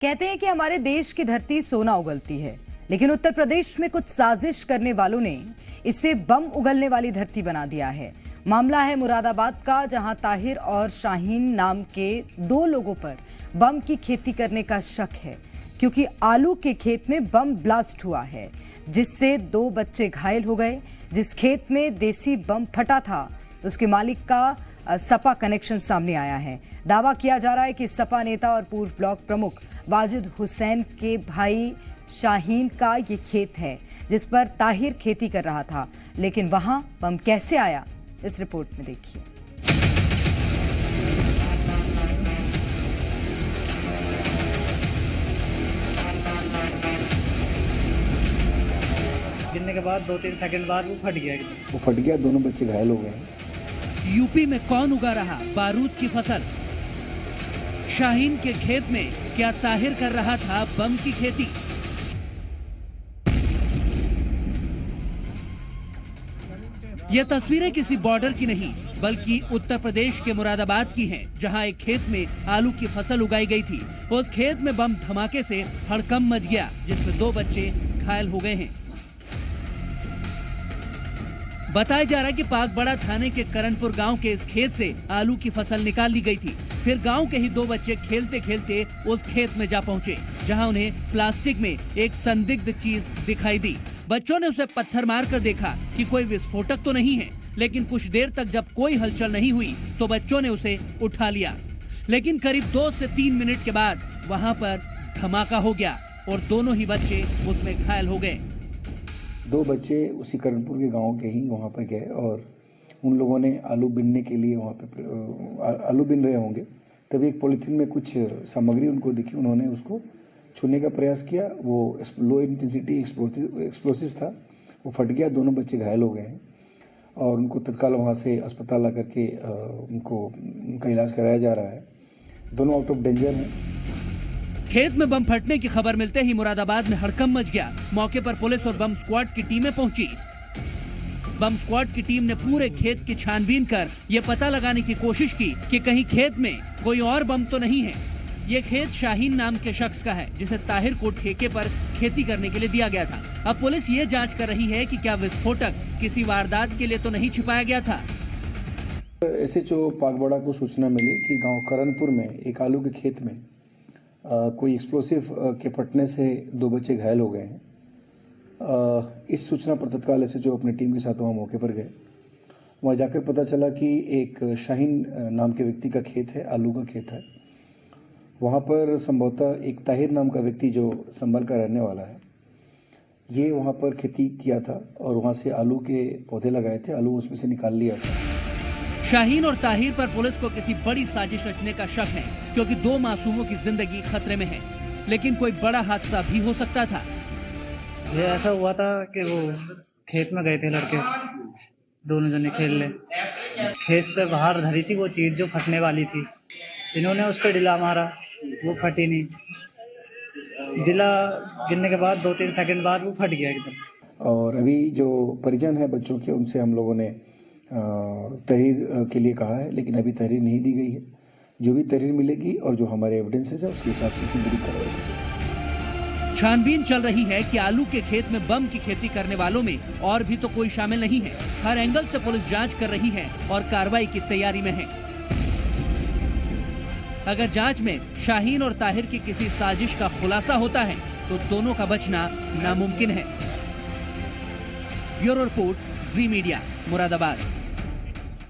कहते हैं कि हमारे देश की धरती सोना उगलती है, लेकिन उत्तर प्रदेश में कुछ साजिश करने वालों ने इसे बम उगलने वाली धरती बना दिया है। मामला है मुरादाबाद का, जहां ताहिर और शाहीन नाम के दो लोगों पर बम की खेती करने का शक है, क्योंकि आलू के खेत में बम ब्लास्ट हुआ है, जिससे दो बच्चे घायल हो गए। जिस खेत में देसी बम फटा था, उसके मालिक का सपा कनेक्शन सामने आया है। दावा किया जा रहा है कि सपा नेता और पूर्व ब्लॉक प्रमुख वाजिद हुसैन के भाई शाहीन का ये खेत है, जिस पर ताहिर खेती कर रहा था। लेकिन वहां बम कैसे आया, इस रिपोर्ट में देखिए। गिरने के बाद 2-3 सेकंड बाद वो फट गया। दोनों बच्चे घायल हो गए हैं। यूपी में कौन उगा रहा बारूद की फसल? शाहीन के खेत में क्या ताहिर कर रहा था बम की खेती? ये तस्वीरें किसी बॉर्डर की नहीं, बल्कि उत्तर प्रदेश के मुरादाबाद की हैं, जहां एक खेत में आलू की फसल उगाई गई थी। उस खेत में बम धमाके से हड़कंप मच गया, जिसमें दो बच्चे घायल हो गए हैं। बताया जा रहा है कि पाकबड़ा थाने के करणपुर गांव के इस खेत से आलू की फसल निकाल ली गई थी। फिर गांव के ही दो बच्चे खेलते खेलते उस खेत में जा पहुंचे, जहां उन्हें प्लास्टिक में एक संदिग्ध चीज दिखाई दी। बच्चों ने उसे पत्थर मारकर देखा कि कोई विस्फोटक तो नहीं है, लेकिन कुछ देर तक जब कोई हलचल नहीं हुई तो बच्चों ने उसे उठा लिया। लेकिन करीब 2 से 3 मिनट के बाद वहां पर धमाका हो गया और दोनों ही बच्चे उसमें घायल हो गए। दो बच्चे उसी करणपुर के गांव के ही वहां पर गए और उन लोगों ने आलू बीनने के लिए वहां पे आलू बीन रहे होंगे, तभी एक पॉलीथीन में कुछ सामग्री उनको दिखी। उन्होंने उसको छूने का प्रयास किया। वो लो इंटेंसिटी एक्सप्लोसिव था, वो फट गया। दोनों बच्चे घायल हो गए हैं और उनको तत्काल वहां से अस्पताल ला करके उनका इलाज कराया जा रहा है। दोनों आउट ऑफ डेंजर हैं। खेत में बम फटने की खबर मिलते ही मुरादाबाद में हड़कंप मच गया। मौके पर पुलिस और बम स्क्वाड की टीमें पहुंची। बम स्क्वाड की टीम ने पूरे खेत की छानबीन कर ये पता लगाने की कोशिश की कि कहीं खेत में कोई और बम तो नहीं है। ये खेत शाहीन नाम के शख्स का है, जिसे ताहिर को ठेके पर खेती करने के लिए दिया गया था। अब पुलिस ये जांच कर रही है कि क्या विस्फोटक किसी वारदात के लिए तो नहीं छिपाया गया था। SHO पाकबड़ा को सूचना मिली कि गाँव करणपुर में एक आलू के खेत में कोई एक्सप्लोसिव के फटने से दो बच्चे घायल हो गए हैं। इस सूचना पर तत्काल SHO अपनी टीम के साथ वहाँ मौके पर गए। वहाँ जाकर पता चला कि एक शाहीन नाम के व्यक्ति का खेत है, आलू का खेत है। वहाँ पर संभवतः एक ताहिर नाम का व्यक्ति जो संभल का रहने वाला है, ये वहाँ पर खेती किया था और वहाँ से आलू के पौधे लगाए थे, आलू उसमें से निकाल लिया था। शाहीन और ताहिर पर पुलिस को किसी बड़ी साजिश रचने का शक है, क्योंकि दो मासूमों की जिंदगी खतरे में है। लेकिन कोई बड़ा हादसा भी हो सकता था। ये ऐसा हुआ था कि वो खेत में गए थे लड़के, दोनों जने खेलने। खेत से बाहर धरी थी वो चीज जो फटने वाली थी। इन्होंने उस पर डिला मारा, वो फटी नहीं। डिला गिरने के बाद 2-3 सेकंड बाद वो फट गया एकदम। और अभी जो परिजन है बच्चों के, उनसे हम लोगों ने तहरीर के लिए कहा है, लेकिन अभी तहरीर नहीं दी गई है। जो भी तहरीर मिलेगी और जो हमारे एविडेंसेस है, उसके हिसाब से इसमें बड़ी कार्रवाई की जाएगी। छानबीन चल रही है कि आलू के खेत में बम की खेती करने वालों में और भी तो कोई शामिल नहीं है। हर एंगल से पुलिस जांच कर रही है और कार्रवाई की तैयारी में है। अगर जांच में शाहीन और ताहिर की किसी साजिश का खुलासा होता है तो दोनों का बचना नामुमकिन है। ब्यूरो रिपोर्ट, जी मीडिया, मुरादाबाद।